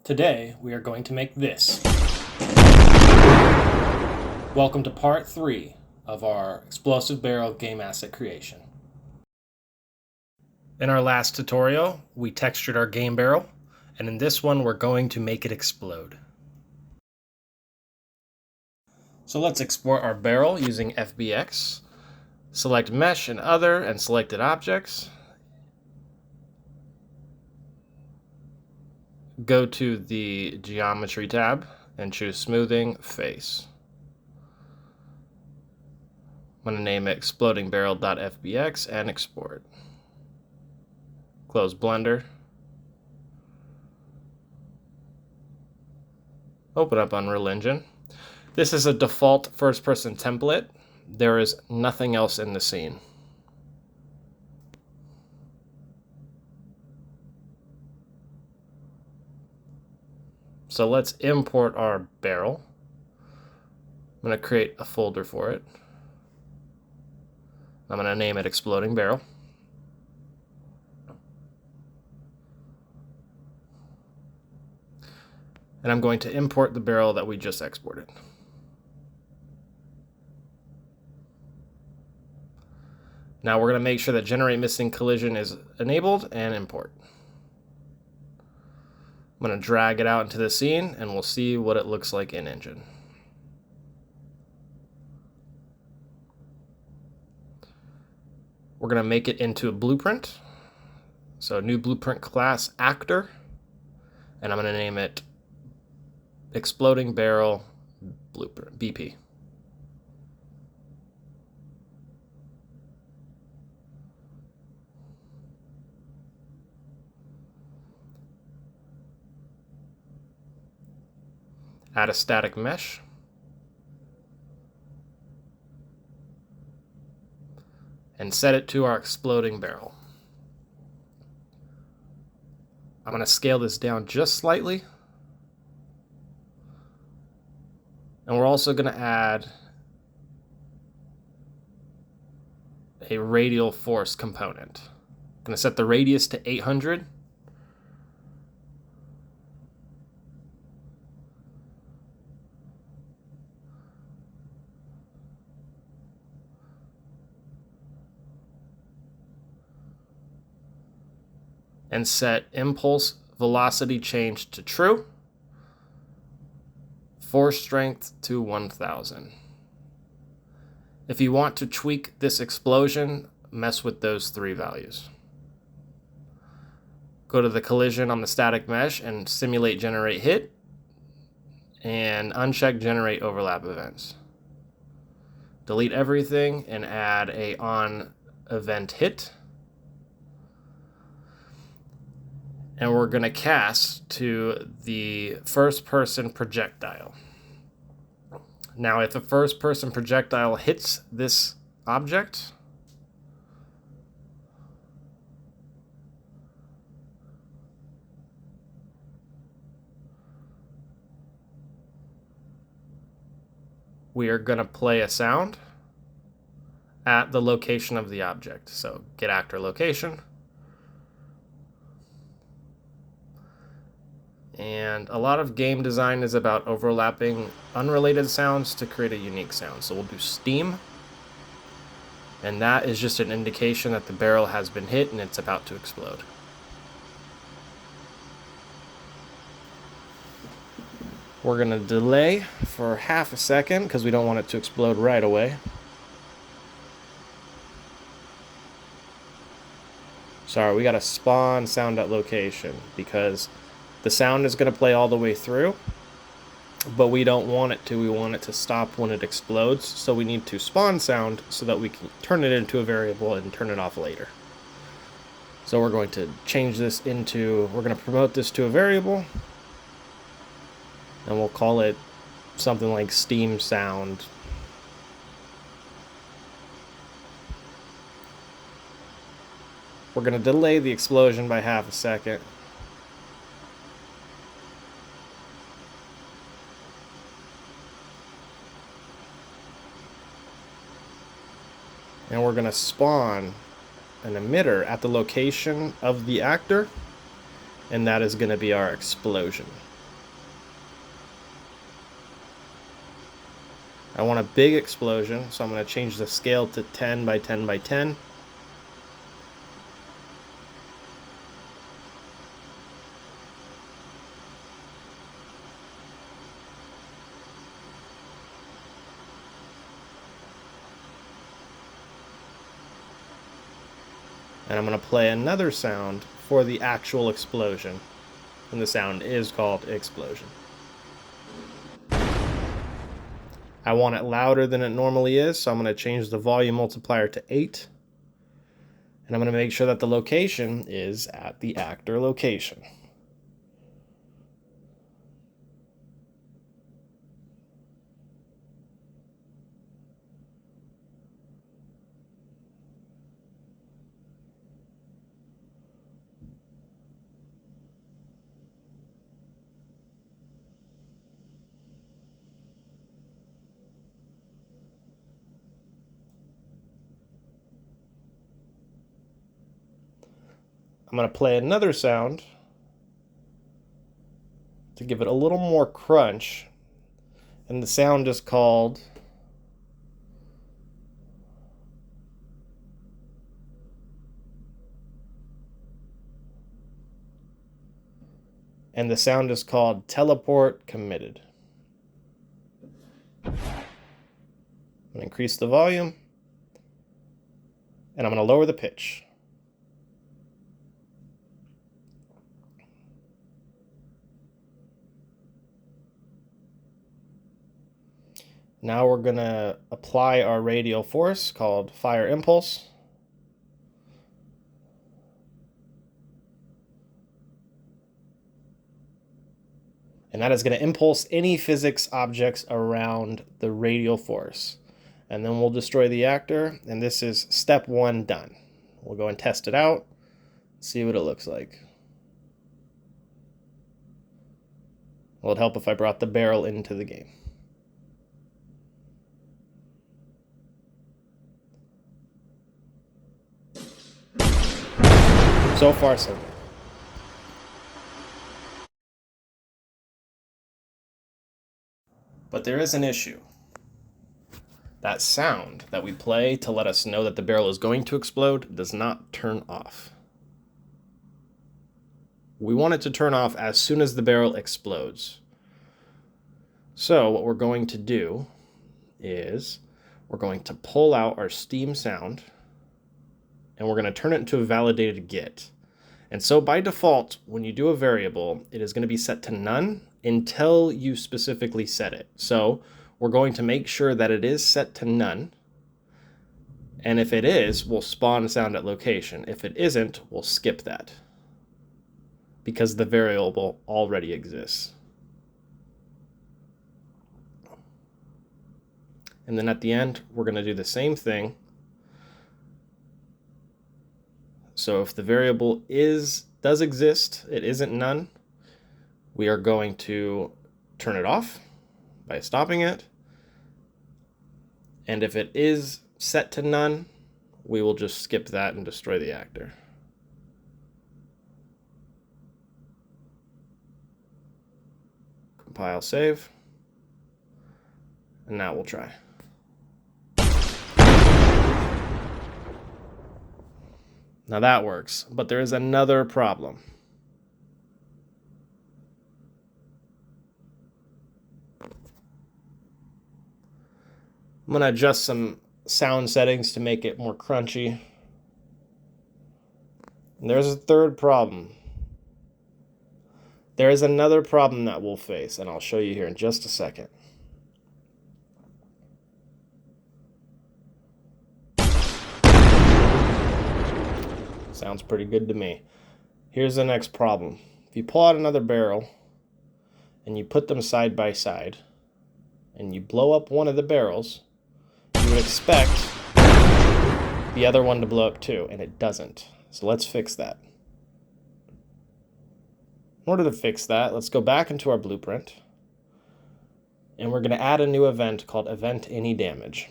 Today, we are going to make this. Welcome to part 3 of our explosive barrel game asset creation. In our last tutorial, we textured our game barrel, and in this one, we're going to make it explode. So let's export our barrel using FBX. Select Mesh and Other and Selected Objects. Go to the Geometry tab and choose Smoothing Face. I'm going to name it explodingbarrel.fbx and export. Close Blender. Open up Unreal Engine. This is a default first-person template. There is nothing else in the scene. So let's import our barrel. I'm going to create a folder for it. I'm going to name it Exploding Barrel. And I'm going to import the barrel that we just exported. Now we're going to make sure that Generate Missing Collision is enabled and import. I'm going to drag it out into the scene and we'll see what it looks like in Engine. We're going to make it into a blueprint. So new blueprint class actor, and I'm going to name it Exploding Barrel Blueprint BP. Add a static mesh. And set it to our exploding barrel. I'm going to scale this down just slightly. And we're also going to add a radial force component. I'm going to set the radius to 800. And set impulse velocity change to true. Force strength to 1000. If you want to tweak this explosion, mess with those 3 values. Go to the collision on the static mesh and simulate generate hit, and uncheck generate overlap events. Delete everything and add a on event hit. And we're going to cast to the first person projectile. Now, if a first person projectile hits this object, we are going to play a sound at the location of the object. So get actor location. And a lot of game design is about overlapping unrelated sounds to create a unique sound. So we'll do steam. And that is just an indication that the barrel has been hit and it's about to explode. We're going to delay for half a second because we don't want it to explode right away. Sorry, we got to spawn sound at location because the sound is going to play all the way through, but we don't want it to. We want it to stop when it explodes, so we need to spawn sound so that we can turn it into a variable and turn it off later. So we're going to change this into, we're going to promote this to a variable, and we'll call it something like steam sound. We're going to delay the explosion by half a second. And we're going to spawn an emitter at the location of the actor, and that is going to be our explosion. I want a big explosion, so I'm going to change the scale to 10 by 10 by 10. And I'm going to play another sound for the actual explosion. And the sound is called explosion. I want it louder than it normally is, so I'm going to change the volume multiplier to 8. And I'm going to make sure that the location is at the actor location. I'm going to play another sound to give it a little more crunch. And the sound is called teleport committed. I'm going to increase the volume, and I'm going to lower the pitch. Now we're going to apply our radial force called fire impulse. And that is going to impulse any physics objects around the radial force. And then we'll destroy the actor, and this is step 1 done. We'll go and test it out, see what it looks like. Well, it'd help if I brought the barrel into the game. So far, so good. But there is an issue. That sound that we play to let us know that the barrel is going to explode does not turn off. We want it to turn off as soon as the barrel explodes. So what we're going to do is we're going to pull out our Steam sound, and we're going to turn it into a validated get. And so by default, when you do a variable, it is going to be set to none until you specifically set it. So we're going to make sure that it is set to none. And if it is, we'll spawn sound at location. If it isn't, we'll skip that, because the variable already exists. And then at the end, we're going to do the same thing. So if the variable does exist, it isn't none, we are going to turn it off by stopping it. And if it is set to none, we will just skip that and destroy the actor. Compile, save. And now we'll try. Now that works, but there is another problem. I'm going to adjust some sound settings to make it more crunchy. And there's a third problem. There is another problem that we'll face, and I'll show you here in just a second. Sounds pretty good to me. Here's the next problem. If you pull out another barrel and you put them side by side and you blow up one of the barrels, you would expect the other one to blow up too, and it doesn't. So let's fix that. In order to fix that, let's go back into our blueprint, and we're going to add a new event called event any damage.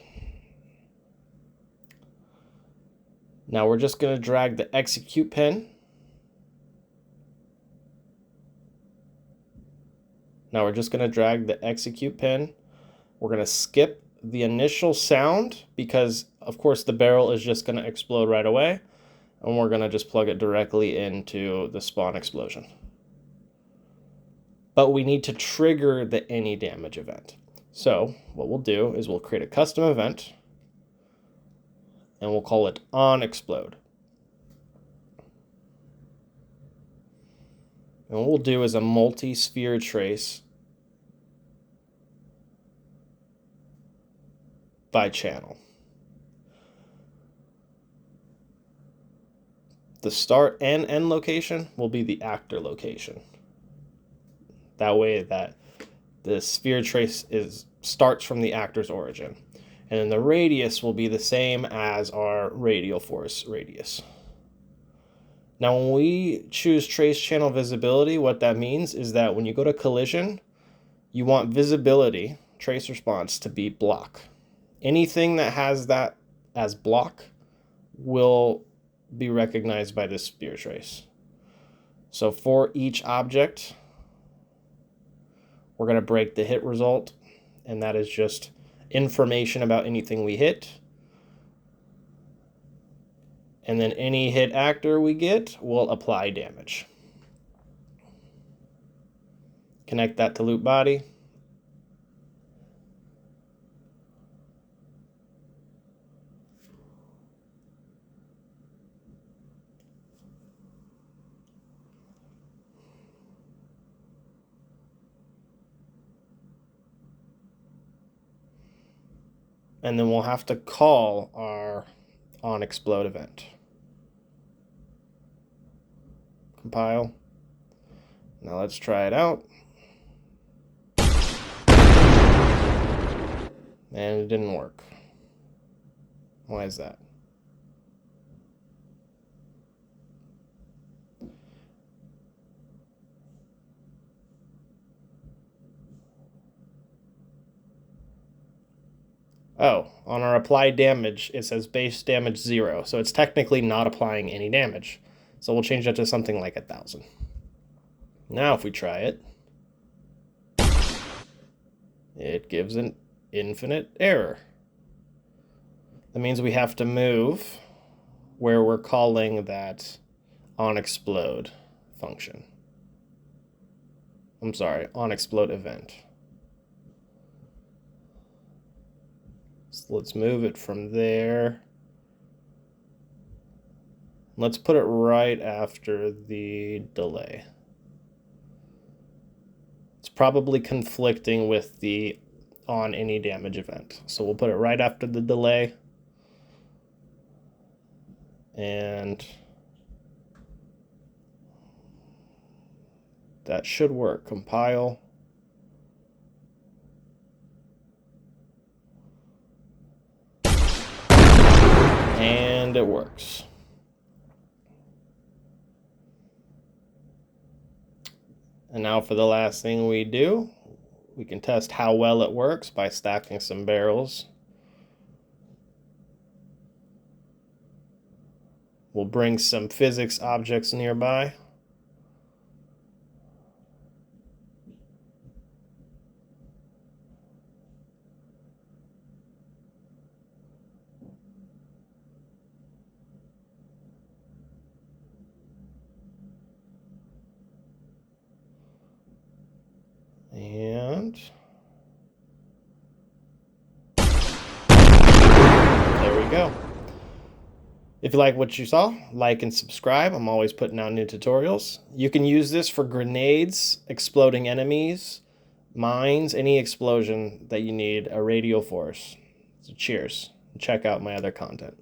Now we're just going to drag the execute pin. We're going to skip the initial sound because, of course, the barrel is just going to explode right away. And we're going to just plug it directly into the spawn explosion. But we need to trigger the any damage event. So what we'll do is we'll create a custom event and we'll call it onExplode. And what we'll do is a multi-sphere trace by channel. The start and end location will be the actor location. That way that the sphere trace starts from the actor's origin. And then the radius will be the same as our radial force radius. Now when we choose trace channel visibility, what that means is that when you go to collision, you want visibility, trace response, to be block. Anything that has that as block will be recognized by this sphere trace. So for each object, we're going to break the hit result, and that is just information about anything we hit. And then any hit actor we get will apply damage. Connect that to loop body. And then we'll have to call our onExplode event. Compile. Now let's try it out. And it didn't work. Why is that? Oh, on our applied damage, it says base damage 0. So it's technically not applying any damage. So we'll change that to something like 1,000. Now if we try it, it gives an infinite error. That means we have to move where we're calling that onExplode function. I'm sorry, onExplode event. So let's move it from there. Let's put it right after the delay. It's probably conflicting with the on any damage event. So we'll put it right after the delay. And that should work. Compile. And it works. And now for the last thing we do, we can test how well it works by stacking some barrels. We'll bring some physics objects nearby. And there we go. If you like what you saw, like and subscribe. I'm always putting out new tutorials. You can use this for grenades, exploding enemies, mines, any explosion that you need a radial force. So cheers. Check out my other content.